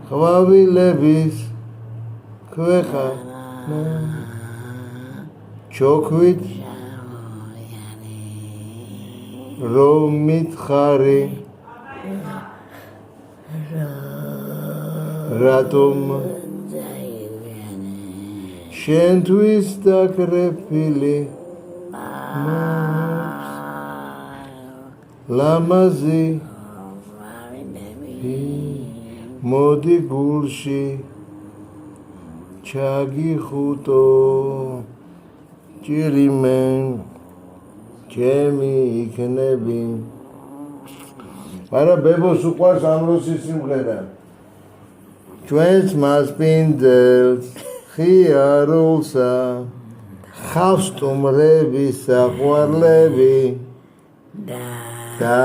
ყვავილების ქვეყანა ჩოქვით რომ მითხარი რატომ შენთვის დაკრეფილი ლამაზი მოდი გულში ჩაგიხუტო ჭირიმე ჩემი იქნები არა ბებოს უყვარს ამროსის სიმღერა ჩვენს მასპინძელს ხიარულსა ხავს სტუმრების საყვარლები და